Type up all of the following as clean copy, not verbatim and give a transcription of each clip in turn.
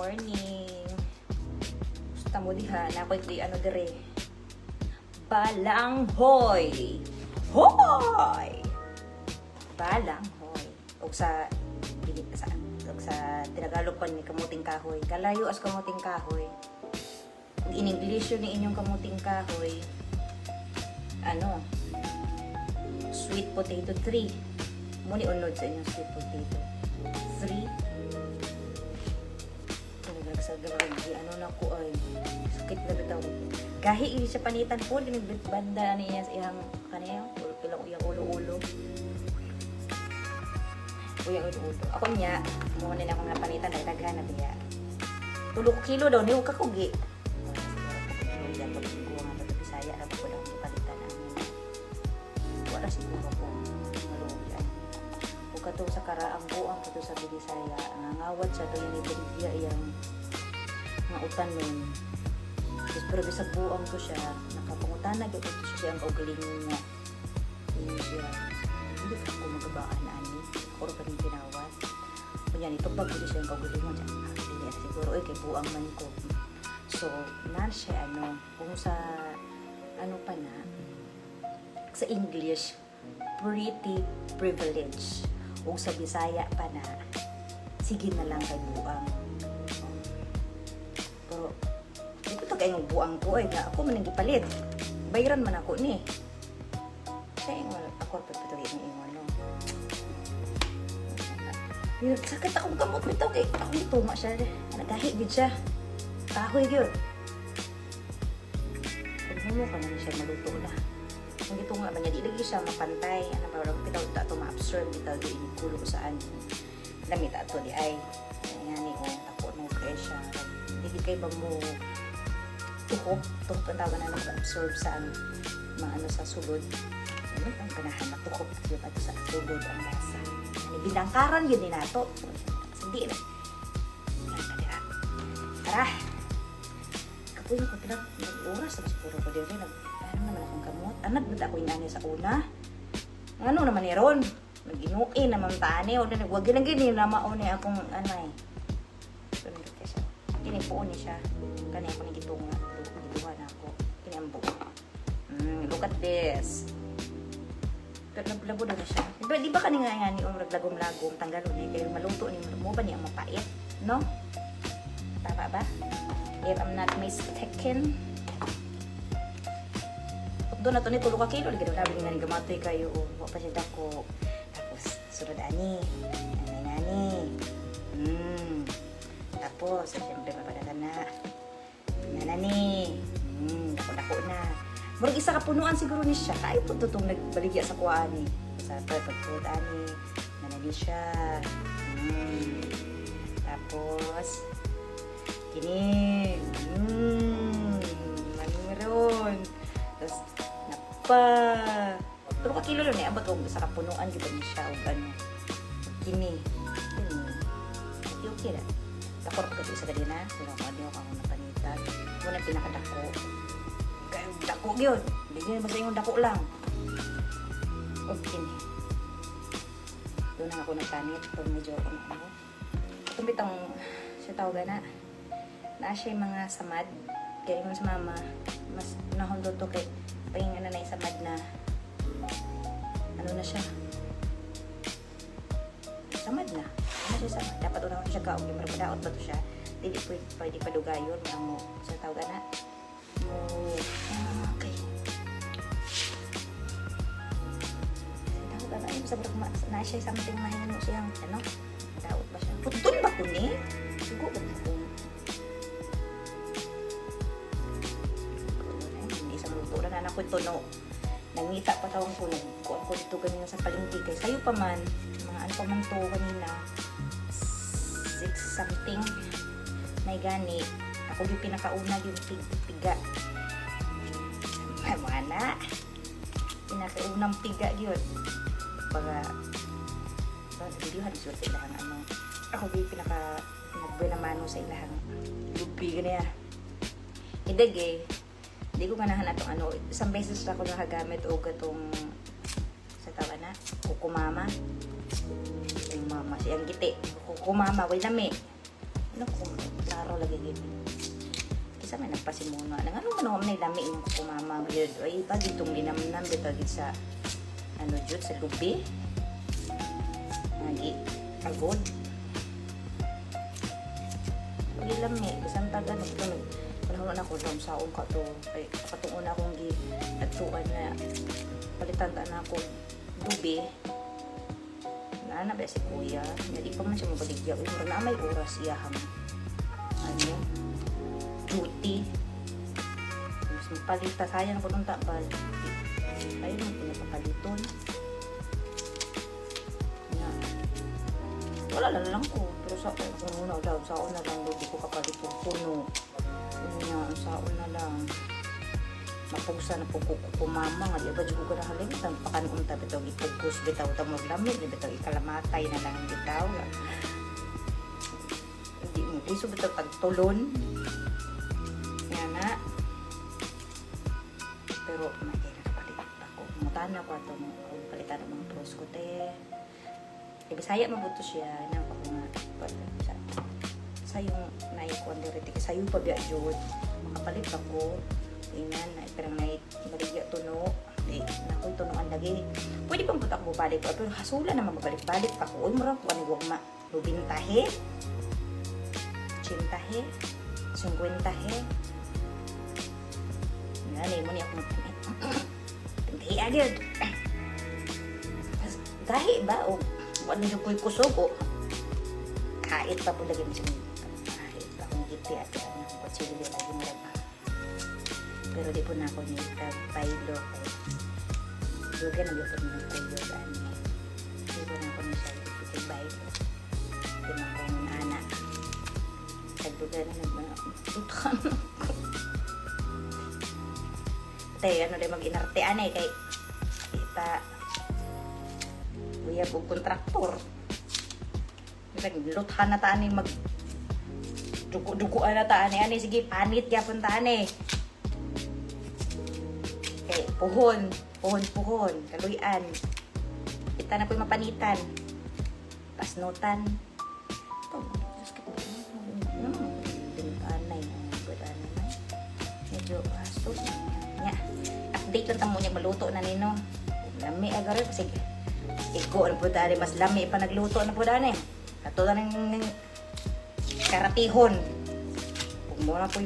morning. Gusto mo diha na ako'y di ano dire. Balanghoy. Hoy! Balanghoy. Og sa Tagalog pa ni kamuting kahoy. Kalayo as kamuting kahoy. Ug in English yun ni inyong kamuting kahoy. Ano? Sweet potato tree. Muni unod sa inyong sweet potato. 3. Talagang ano na ko ay sakit na bitaw. Gahi ini siya panitan po din banda niya sa iyang kaniya pilang uyang ulo-ulo. Uyang ulo-ulo. Ako niya mo na ako nga panitan dahil daghan na biya. 3 kilo daw ni ka kugi. Yan pag siguro nga sa Bisaya na ko daw palitan amin. Wala siguro ko maluya. Ug kato sa karaang buang kato sa Bisaya ang ngawat sa to yung ibigya iyang mga utan nun. Pero bisag buang ko siya, nakapangutana gyud ko siya ang kaugalingon niya. Hindi siya, hindi ka ko magabaan na ani. Ako pa rin tinawas. Kunya nito pag ko siya ang kaugalingon siya. Hindi siguro kay buang man ko. So, nan siya kung sa ano pa na sa English, pretty privilege. O sa Bisaya pa na sige na lang kay buang. Pero ito kay ng buang ko ay nga ako man gipalit. Bayran man ako ni. Sa ingon ako pagpatuloy ni ingon no. Yun, sakit akong gamot bitaw kay ako gituma siya. Nagahi gid siya. Kahoy gyud. Kung mo ka na siya maluto na. Kung gitunga man niya di lagi siya mapantay. Ano ba ra bitaw ta to ma-absorb bitaw di kulo saan. Lamit ato di ay. Nga ni ako no pressure. Hindi kay ba mo tuhok ang tawag na nag-absorb sa mga ano sa sulod. Ano ang ganahan na tuhok yung ato sa sulod ang lasa. Ano bilangkaran yun din nato. Hindi na. Tara! Kapuin ko pinag oras na siguro ko din rin. Ano naman akong kamot? Anad ba ako yung sa una? Ano naman ni Ron? Nag-inuin naman tani. O nagwag na gini na mauni akong ano eh. Kinipuon ni siya. Kani ako nagitunga. Gituhan ako. Kiniambo. Look at this. Labo na siya. Di ba kani nga ni lagom-lagom tanggalon eh. Kaya maluto ni mo ba niya mapait? No? Tama ba? If I'm not mistaken. Doon na to ni 3 kilo. Lagi na nabi nga ni gamatoy kayo. Huwag pa siya dako. Tapos sunod ani. Nani. Tapos, siyempre mapadala na. Nanani. Dako-dako na. Murag isa ka punuan siguro ni siya. Kaya po tutong nagbaligya sa kuwaan ni. Sa pagpagpud ani. Nanani siya. Tapos, kini. Meron. Tapos, napa. 3 kilo lang eh. Abot ko sa kapunuan. Di ba ni siya? O gano'n. Kini. Okay na. Dakor ko kasi sa ganina. Sino ko ano ako napanitan. Muna pinakadako. Kaya dako yun. Hindi nyo basta yung dako lang. Okay. Doon na ako nagpanit. Pag medyo ako. Itong bitang siya tawag na siya yung mga samad. Kaya yung sa mama, mas nahundo to kay pahing na yung samad na ano na siya. Samad na. Ano siya samad? Dapat unang siya kaong yung marapadaot ba to siya? Hindi pwede padugayon. Marang mo sa tawag na. Okay. Sa tawag na yun. Sa na siya something mahinan mo siyang ano? Daot ba siya? Putun ba ko ni? Siguro ba ko? Isang luto na anak ko ito no. Nangita pa tawang ko. Nagkuhan ko dito ganyan sa palengke. Kaya sayo pa man. Mga ano pa man to kanina. 6 something. May gani. Ako yung pinakauna yung piga. Ay, mana. Pinakaunang piga yun. Baga, videohan sila sa ilahang ano. Ako yung nagbuenamano sa ilahang lupi ganyan. Idag eh. Hindi ko ganahan na itong ano. Isang beses na ako nakagamit o gatong sa tawa na. Kukumama. Yung mama. Siyang giti. Kukumama. Way nami. Naku, klaro lagi gini. Isa may nagpasimuna. Nang ano man na lami yung kumama. Ay, iba ditong linamnam. Dito sa, ano dyan, sa lubi. Nagi, agod. Lagi lami. Isang taga, panahon ako sa saong ka to. Ay, katungon akong nagtuan na palitan na akong lubi. Na ba si kuya, hindi pa man siya mabaligya. Uy, na may oras iyahang ano, duty. Mas magpalita, sayang ko nung tabal. Ayun, pinapapaliton. Wala lang ko. Pero sa una daw, saon na lang, hindi ko kapaliton puno. Saon na lang. Mapugsa na po ko mama nga di ba jugo na halin tan pakanun ta bitaw gipugos bitaw ta mo lamig bitaw ikalamatay na lang bitaw hindi mo piso bitaw pagtulon nga na pero makita na kapalit ako mutana ko ato mo palitan ng mga pros ko te Bisaya mabuto siya nang ako nga sa yung naikon direct sa yung pabya jud makapalit ako inan na parang baligya tuno di na ko tunuan lagi pwede pang butak mo balik pero hasula na mabalik-balik pa ko mura ko ani wag ma lubintahe cintahe 50he ngani mo ni ako tintahe agad gahi ba o wala niyo ko'y kusog o kahit pa po lagi mo siya kahit pa kung giti at ano kutsili lagi mo lagi pero di po na ako niya paylo yoga na yoga ng kuyo gani di po na ako niya sa paylo di na ako ng anak nagduga na nagbutan tay ano din mag-inartean kay kita kuya po kontraktor luthan na taan mag dugo-dugoan na taan ani sige panit yapon taan puhon, kaluyan. Kita na po'y mapanitan. Pasnutan. Ito, Diyos ka po. Anay. Medyo hasto. Nya. Update lang tamo niya maluto na nino. Lami agaro. Kasi iko na po dali. Mas lami pa nagluto na po dali. Kato na ng karatihon. Kung muna po'y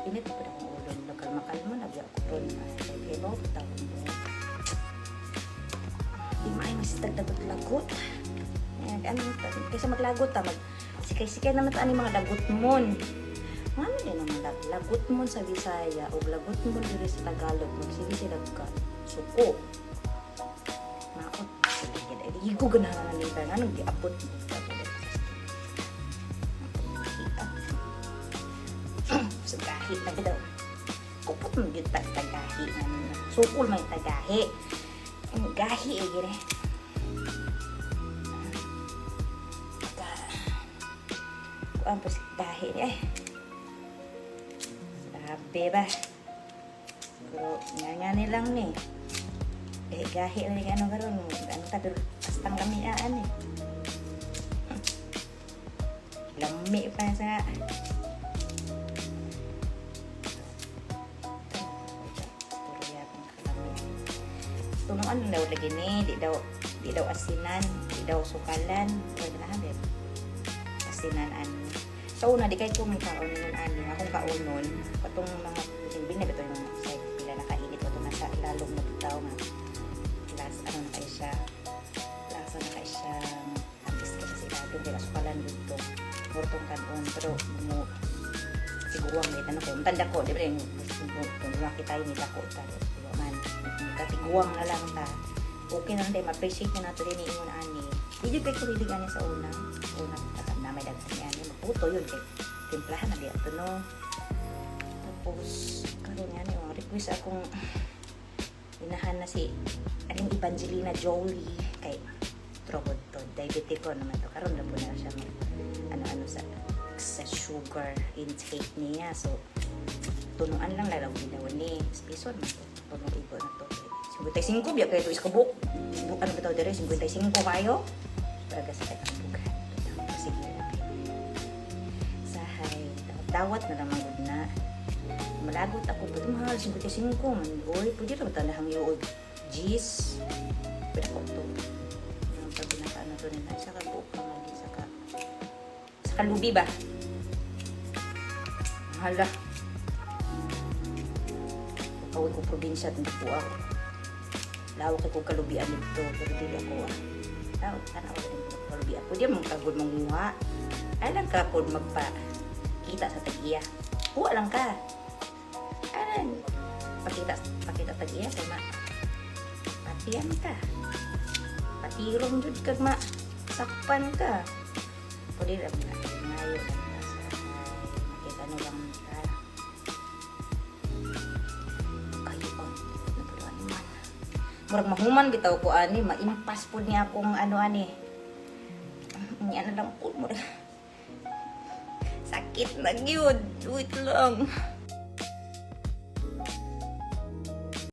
init po na kong ulon. Makalma na biya ko ron. Ibaw, tawag mo. Di maay masitagdagot lagot. Kaysa maglagot sikay-sikay naman taan yung mga lagot mon. Ano din naman lagot mon sa Bisaya o lagot mon diri sa Tagalog. Magsige sila ka suko. Naot. Igo ganahan na nila. Anong giapot mo? So kahit na daw. Kupot mo yung tagahi. Sukul mo yung tagahi. Ang gahi gini. Kuan po si gahi sabi ba? Pero nga nilang ni. Gahi lang yung ano karon. Ano ta pero pastang lamiaan Lami pa sa tunong ano daw lagi ni di daw asinan di daw sukalan wala na habit asinan so una di kay ko may kaon nun ani akong kaonon patong mga hindi na bitaw yung sa pila na kainit wato na sa ilalom na bitaw nga last ano na kay siya lasa na kay siya ambis ka sa ilalom di sukalan dito murtong kanon pero mo siguwang may tanong ko tanda ko di ba yung kung makita ni dako talo katiguang na lang ta okay na hindi ma-appreciate na nato din ingon ani di jud kay kulilig ani sa una na may daghan ni ani maputo yun kay timplahan na diya no tapos karon nga ni request akong inahan na si aling Evangelina Jolie kay trobod to diabetico naman to karon na po na siya ano sa sugar intake niya so tunuan lang lalaw daw ni piso man to tunong ibo na to 55 biya kayo ito iskabuk ano ba ito dire 55 kayo para sa kay bukan sige dawat na lang magud na. Malagot ako pa mahal 55 man. Oy, pwede ra tandahang iyo G's. Pero ko to. Ang sabi na ano to nila sa kabuok nga sa kalubi ba? Hala. Kawin ko probinsya at hindi po ako. Lawak ko kalubian nito, pero dili ako tanaw din ko kalubian. Pwede mong kagod mong muha. Alang ka po magpa-kita sa tagiya. Huwa lang ka. Alang. Pakita tagiya kay ma. Patiyan ka. Patirong jud kag ma. Sakpan ka. Pwede lang na. Ngayon lang sa makita na lang ka. Murag mahuman bitaw ko ani, maimpas po niya akong ano ani. Niya na lang po murag. Sakit na gyud. Wait lang.